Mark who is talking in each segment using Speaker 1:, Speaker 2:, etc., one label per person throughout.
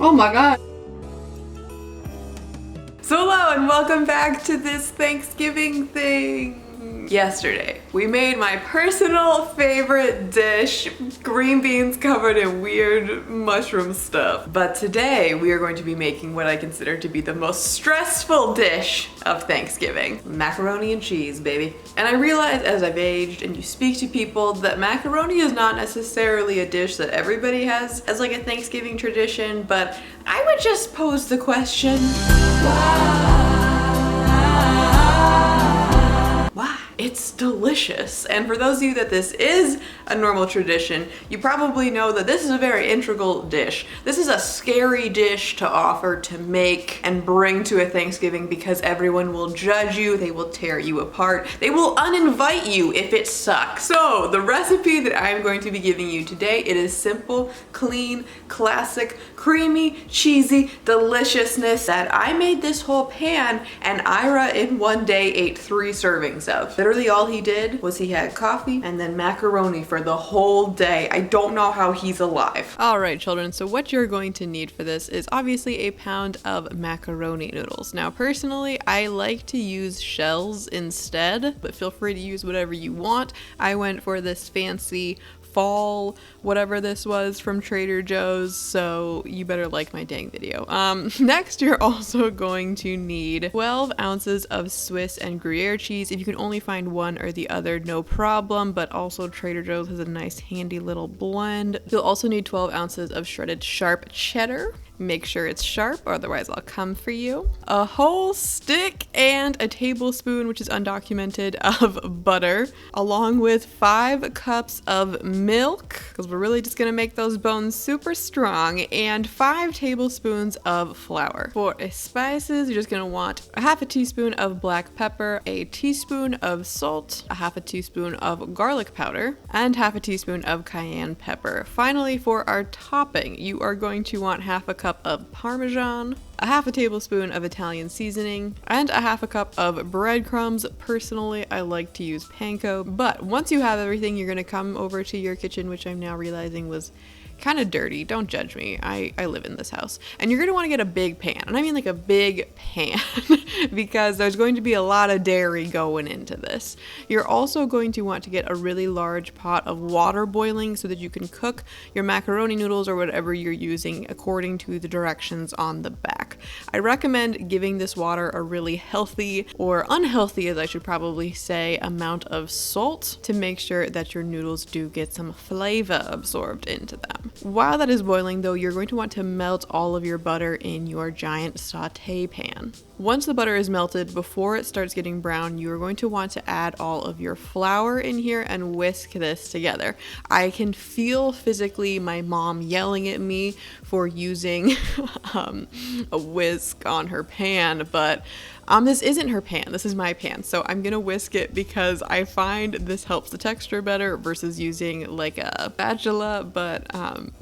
Speaker 1: Oh my God.
Speaker 2: So hello and welcome back to this Thanksgiving thing. Yesterday, we made my personal favorite dish, green beans covered in weird mushroom stuff. But today, we are going to be making what I consider to be the most stressful dish of Thanksgiving. Macaroni and cheese, baby. And I realize as I've aged and you speak to people that macaroni is not necessarily a dish that everybody has as like a Thanksgiving tradition, but I would just pose the question, why? It's delicious. And for those of you that this is a normal tradition, you probably know that this is a very integral dish. This is a scary dish to offer, to make, and bring to a Thanksgiving because everyone will judge you, they will tear you apart, they will uninvite you if it sucks. So the recipe that I'm going to be giving you today, it is simple, clean, classic, creamy, cheesy deliciousness that I made this whole pan and Ira in one day ate 3 servings of. Literally all he did was he had coffee and then macaroni for the whole day. I don't know how he's alive. All right, children, so what you're going to need for this is obviously a pound of macaroni noodles. Now, personally, I like to use shells instead, but feel free to use whatever you want. I went for this fancy fall whatever this was from Trader Joe's, so you better like my dang video. Next, you're also going to need 12 ounces of Swiss and Gruyere cheese. If you can only find one or the other, no problem, but also Trader Joe's has a nice handy little blend. You'll also need 12 ounces of shredded sharp cheddar. Make sure it's sharp, or otherwise I'll come for you. A whole stick and a tablespoon, which is undocumented, of butter, along with 5 cups of milk, because we're really just gonna make those bones super strong, and 5 tablespoons of flour. For spices, you're just gonna want a half a teaspoon of black pepper, a teaspoon of salt, a half a teaspoon of garlic powder, and half a teaspoon of cayenne pepper. Finally, for our topping, you are going to want half a cup of parmesan, a half a tablespoon of Italian seasoning, and a half a cup of breadcrumbs. Personally, I like to use Panko, but once you have everything, you're gonna come over to your kitchen, which I'm now realizing was kind of dirty. Don't judge me. I live in this house. And you're gonna want to get a big pan. And I mean like a big pan because there's going to be a lot of dairy going into this. You're also going to want to get a really large pot of water boiling so that you can cook your macaroni noodles or whatever you're using according to the directions on the back. I recommend giving this water a really healthy, or unhealthy as I should probably say, amount of salt to make sure that your noodles do get some flavor absorbed into them. While that is boiling though, you're going to want to melt all of your butter in your giant saute pan. Once the butter is melted, before it starts getting brown, you are going to want to add all of your flour in here and whisk this together. I can feel physically my mom yelling at me for using a whisk on her pan, but this isn't her pan, this is my pan, so I'm gonna whisk it because I find this helps the texture better versus using like a spatula, but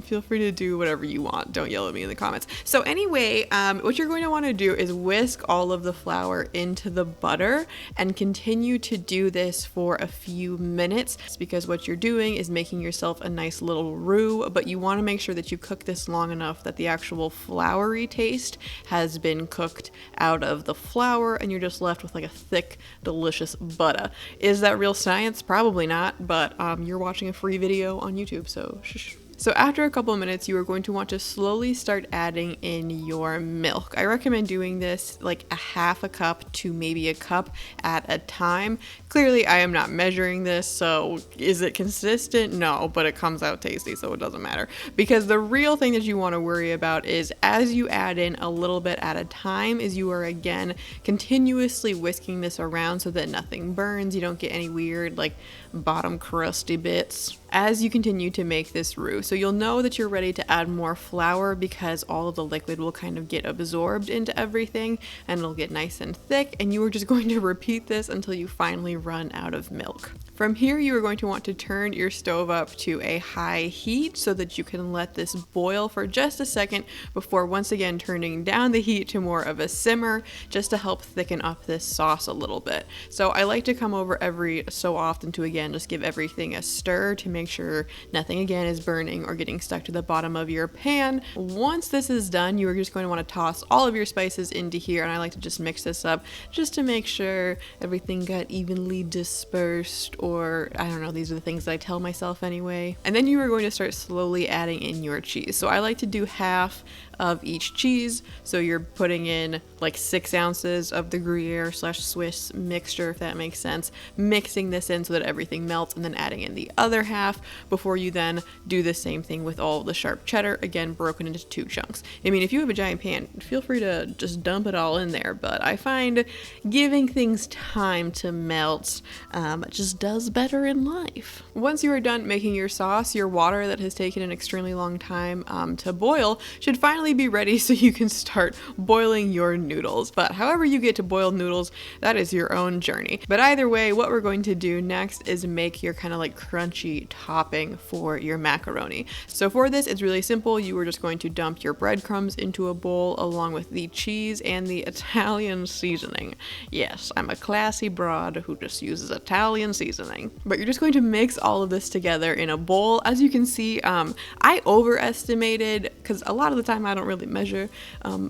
Speaker 2: feel free to do whatever you want. Don't yell at me in the comments. So anyway, what you're going to want to do is whisk all of the flour into the butter and continue to do this for a few minutes. It's because what you're doing is making yourself a nice little roux, but you want to make sure that you cook this long enough that the actual floury taste has been cooked out of the flour and you're just left with like a thick, delicious butter. Is that real science? Probably not, but you're watching a free video on YouTube, so shh. So after a couple of minutes, you are going to want to slowly start adding in your milk. I recommend doing this like a half a cup to maybe a cup at a time. Clearly, I am not measuring this, so is it consistent? No, but it comes out tasty, so it doesn't matter. Because the real thing that you want to worry about is as you add in a little bit at a time, is you are again continuously whisking this around so that nothing burns, you don't get any weird like bottom crusty bits as you continue to make this roux. So you'll know that you're ready to add more flour because all of the liquid will kind of get absorbed into everything and it'll get nice and thick, and you are just going to repeat this until you finally run out of milk. From here, you are going to want to turn your stove up to a high heat so that you can let this boil for just a second before once again turning down the heat to more of a simmer, just to help thicken up this sauce a little bit. So I like to come over every so often to again just give everything a stir to make make sure nothing again is burning or getting stuck to the bottom of your pan. Once this is done, you are just going to want to toss all of your spices into here, and I like to just mix this up just to make sure everything got evenly dispersed, or I don't know, these are the things that I tell myself anyway. And then you are going to start slowly adding in your cheese. So I like to do half of each cheese. So you're putting in like 6 ounces of the Gruyere / Swiss mixture, if that makes sense, mixing this in so that everything melts, and then adding in the other half before you then do the same thing with all the sharp cheddar, again broken into 2 chunks. I mean, if you have a giant pan, feel free to just dump it all in there, but I find giving things time to melt just does better in life. Once you are done making your sauce, your water that has taken an extremely long time to boil should finally be ready, so you can start boiling your noodles. But however you get to boiled noodles, that is your own journey. But either way, what we're going to do next is make your kind of like crunchy topping for your macaroni. So for this, it's really simple. You are just going to dump your breadcrumbs into a bowl along with the cheese and the Italian seasoning. Yes, I'm a classy broad who just uses Italian seasoning. But you're just going to mix all of this together in a bowl. As you can see, I overestimated, because a lot of the time I don't really measure,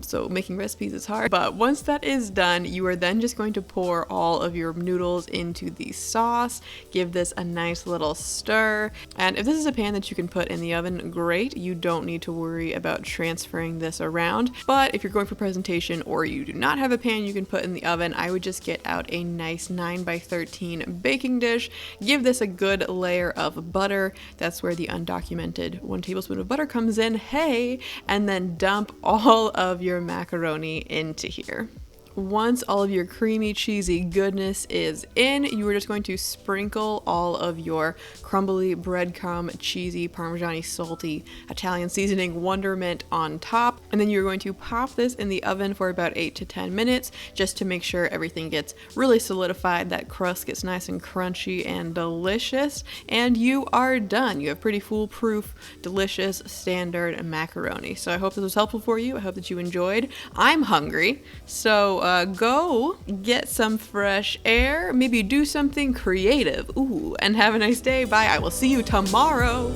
Speaker 2: so making recipes is hard. But once that is done, you are then just going to pour all of your noodles into the sauce, give this a nice little stir. And if this is a pan that you can put in the oven, great. You don't need to worry about transferring this around. But if you're going for presentation or you do not have a pan you can put in the oven, I would just get out a nice 9x13 baking dish, give this a good layer of butter. That's where the undocumented 1 tablespoon of butter comes in, hey, and then dump all of your macaroni into here. Once all of your creamy, cheesy goodness is in, you are just going to sprinkle all of your crumbly breadcrumb, cheesy, parmesan-y, salty Italian seasoning wonderment on top. And then you're going to pop this in the oven for about 8 to 10 minutes just to make sure everything gets really solidified, that crust gets nice and crunchy and delicious. And you are done. You have pretty foolproof, delicious, standard macaroni. So I hope this was helpful for you. I hope that you enjoyed. I'm hungry, so go get some fresh air, maybe do something creative. Ooh, and have a nice day. Bye. I will see you tomorrow.